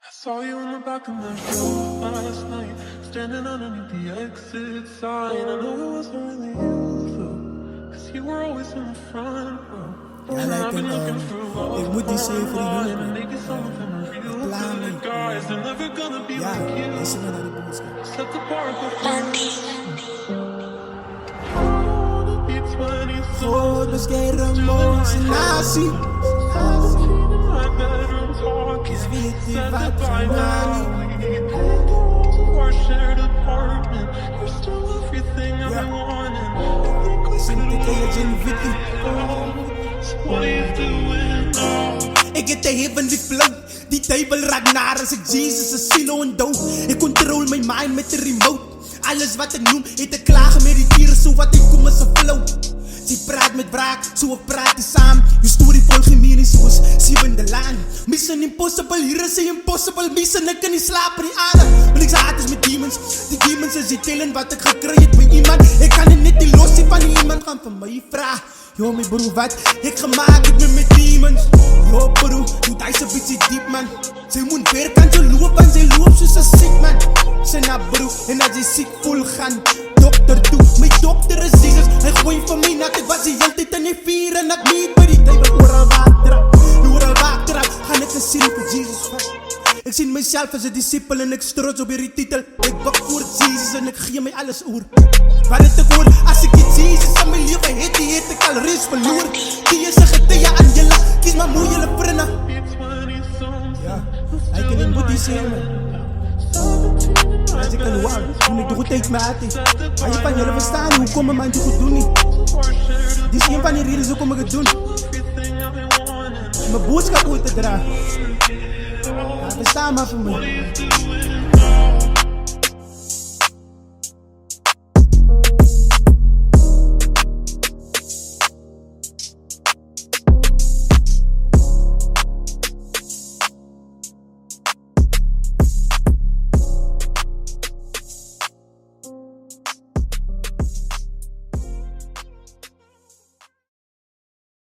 I saw you in the back of my room last night, standing underneath the exit sign. I know it wasn't really you though, cause you were always in the front row. Ja, lijkt een, ik moet die 7 uur Ja, is me naar de boodschap. God bescherm ons natie. Is weet je wat je naam Ik het de heavenly flow. Die table raakt naar als ik Jesus een silo en dood. Ik control mijn mind met de remote. Alles wat ik noem, het te klagen met die dieren, zo wat ik kom als een flow. Ze praat met wraak, zo we praten samen. Je story vol geen mening zoals zevende laan. Mission impossible, hier is impossible. Mission, ik kan niet slapen, niet ademen. Want ik haat is met demons. Die demons is die tellen wat ik gekregen heb bij iemand. Ik kan het net niet los zien van iemand. Gaan van mij vragen. Yo, mijn broer, wat ik gemaakt heb met demons. Yo, broer, doe deze beetje diep, man. Zij moet werken aan ze lopen, en zij loopt zoals een ziek, man. Ze naar broer, en als ze ziek vol gaan. Dokter doe, mijn dokter is Jesus. Hij gooit van mij nat, ik was die hele tijd aan die vier. En ik niet bij die tijd, overal water af. Ga net een zin voor Jesus. Ik zie mezelf als een discipel en ik trots op die titel. Ik bak voor Jesus en ik geef mij alles oor. Wat het ik hoor, als ik iets Jesus aan mijn leven heet, die heeft ik al reeds verloren. Die is een getuige aan je lach, kies maar moe jullie vrienden. Ja, hij kan niet moeten zien, man. Als ik kan waar, toen ik de goed tijd met had. Maar je kan jullie verstaan, hoe komen man die goed doen niet. Dit is een van die redenen zo kom ik het doen. Mijn boodschap ooit te dragen. Ja, verstaan maar voor mij.